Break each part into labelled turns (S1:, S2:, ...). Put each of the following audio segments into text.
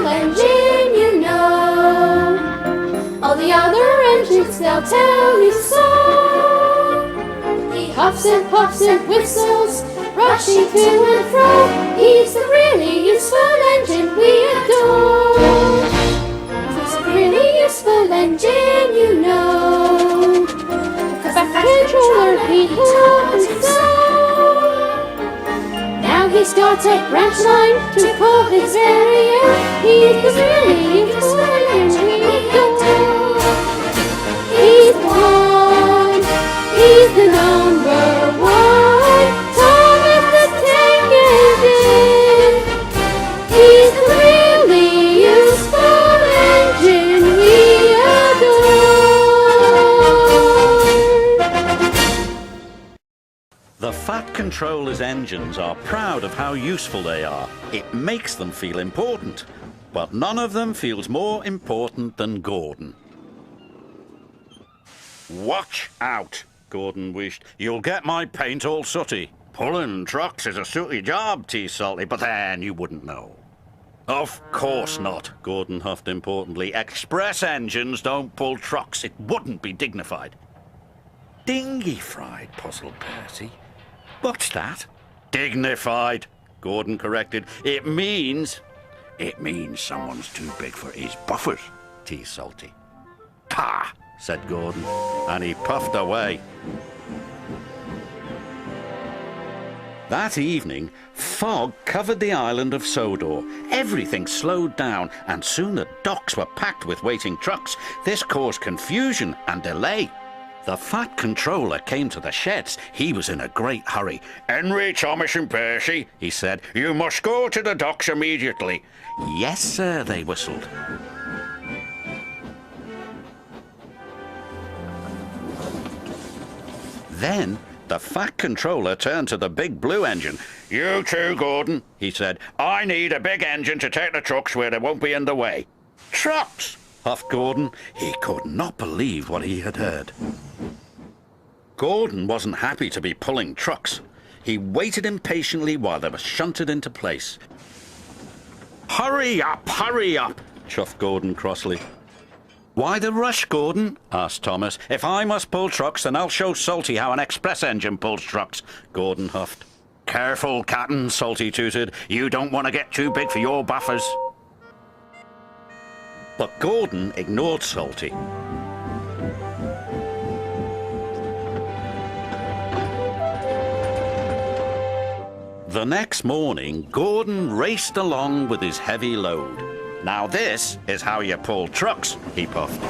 S1: useful engine, you know. All the other engines, they'll tell you so. He huffs and puffs and whistles, rushing to and fro. He's the really useful engine we adore. He's a really useful engine, you know. The back controller, he told him so. Now he's got a branch line to pull his very own. He's the really useful engine we adore. He's the one, he's the number one. Thomas the Tank Engine. He's the really useful engine we adore.
S2: The Fat Controller's engines are proud of how useful they are. It makes them feel important. But none of them feels more important than Gordon. Watch out, Gordon wished. You'll get my paint all sooty. Pulling trucks is a sooty job, teased Salty, but then you wouldn't know. Of course not, Gordon huffed importantly. Express engines don't pull trucks. It wouldn't be dignified. Dingy-fried, puzzled Percy. What's that? Dignified, Gordon corrected. It means someone's too big for his buffers, teased Salty. Pah, said Gordon, and he puffed away. That evening, fog covered the island of Sodor. Everything slowed down, and soon the docks were packed with waiting trucks. This caused confusion and delay. The Fat Controller came to the sheds. He was in a great hurry. "Henry, Thomas and Percy," he said, "you must go to the docks immediately." "Yes, sir," they whistled. Then the Fat Controller turned to the big blue engine. "You too, Gordon," he said. "I need a big engine to take the trucks where they won't be in the way." "Trucks!" huffed Gordon. He could not believe what he had heard. Gordon wasn't happy to be pulling trucks. He waited impatiently while they were shunted into place. Hurry up, chuffed Gordon crossly. "Why the rush, Gordon?" asked Thomas. "If I must pull trucks, then I'll show Salty how an express engine pulls trucks," Gordon huffed. "Careful, Captain," Salty tooted. "You don't want to get too big for your buffers." But Gordon ignored Salty. The next morning, Gordon raced along with his heavy load. "Now this is how you pull trucks," he puffed.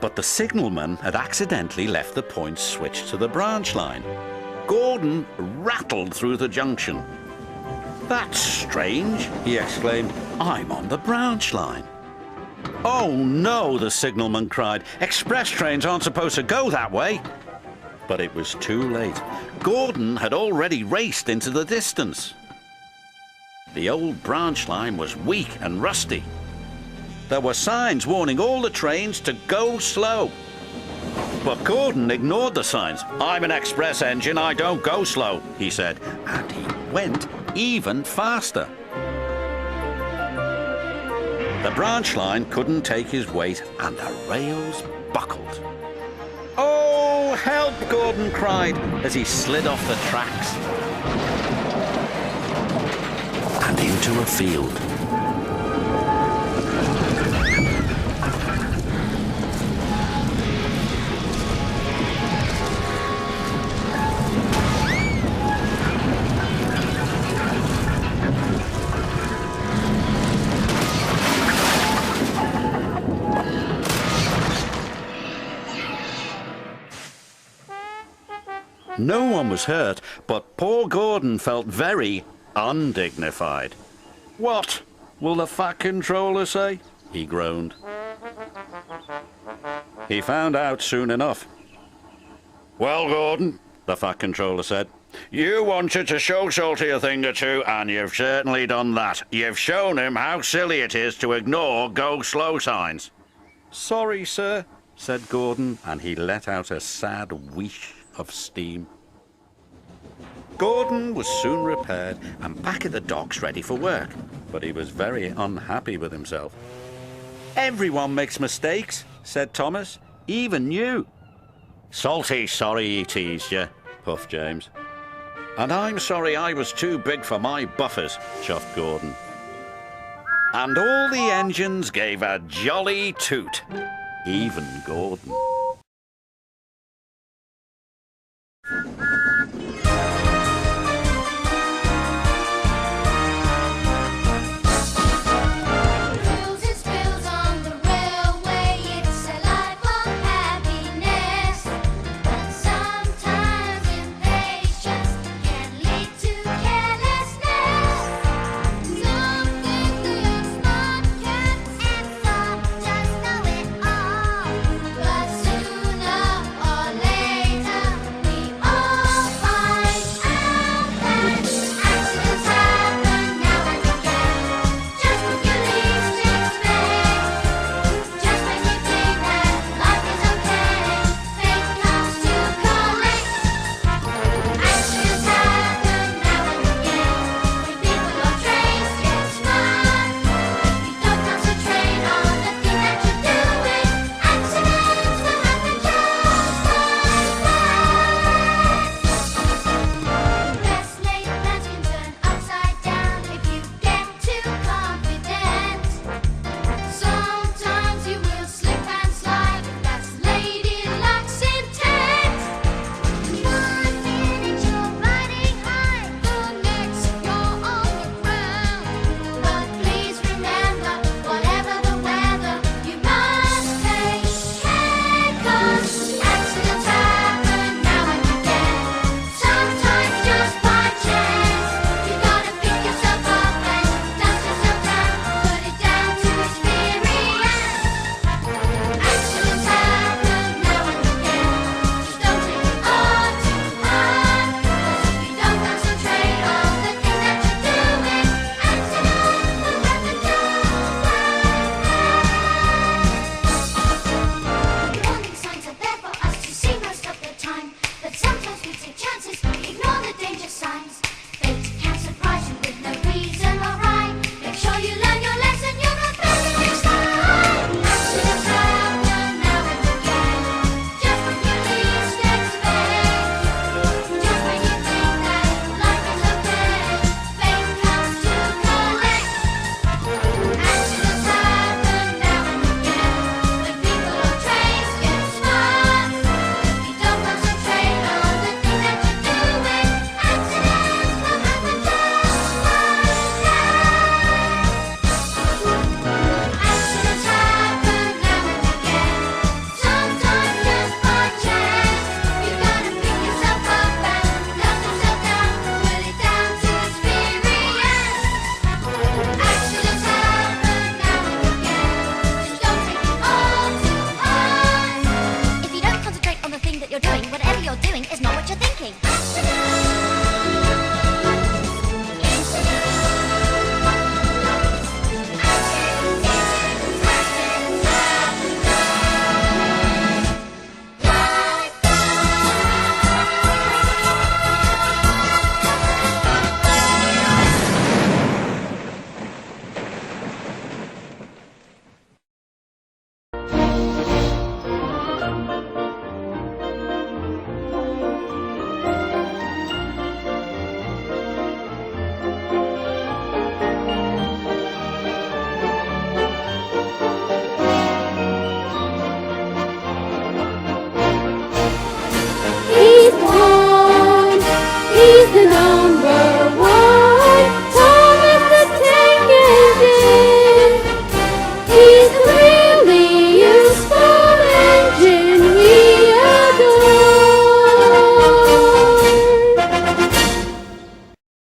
S2: But the signalman had accidentally left the point switched to the branch line. Gordon rattled through the junction. "That's strange," he exclaimed. "I'm on the branch line." "Oh no," the signalman cried. "Express trains aren't supposed to go that way." But it was too late. Gordon had already raced into the distance. The old branch line was weak and rusty. There were signs warning all the trains to go slow. But Gordon ignored the signs. "I'm an express engine, I don't go slow," he said, and he went even faster. The branch line couldn't take his weight, and the rails buckled. "Oh, help!" Gordon cried as he slid off the tracks and into a field. No one was hurt, but poor Gordon felt very undignified. "What will the Fat Controller say?" he groaned. He found out soon enough. "Well, Gordon," the Fat Controller said, "you wanted to show Salty a thing or two, and you've certainly done that. You've shown him how silly it is to ignore go-slow signs." "Sorry, sir," said Gordon, and he let out a sad wheesh of steam. Gordon was soon repaired and back at the docks ready for work, but he was very unhappy with himself. "Everyone makes mistakes," said Thomas, "even you." "Salty sorry he teased you," puffed James. "And I'm sorry I was too big for my buffers," chuffed Gordon. And all the engines gave a jolly toot, even Gordon.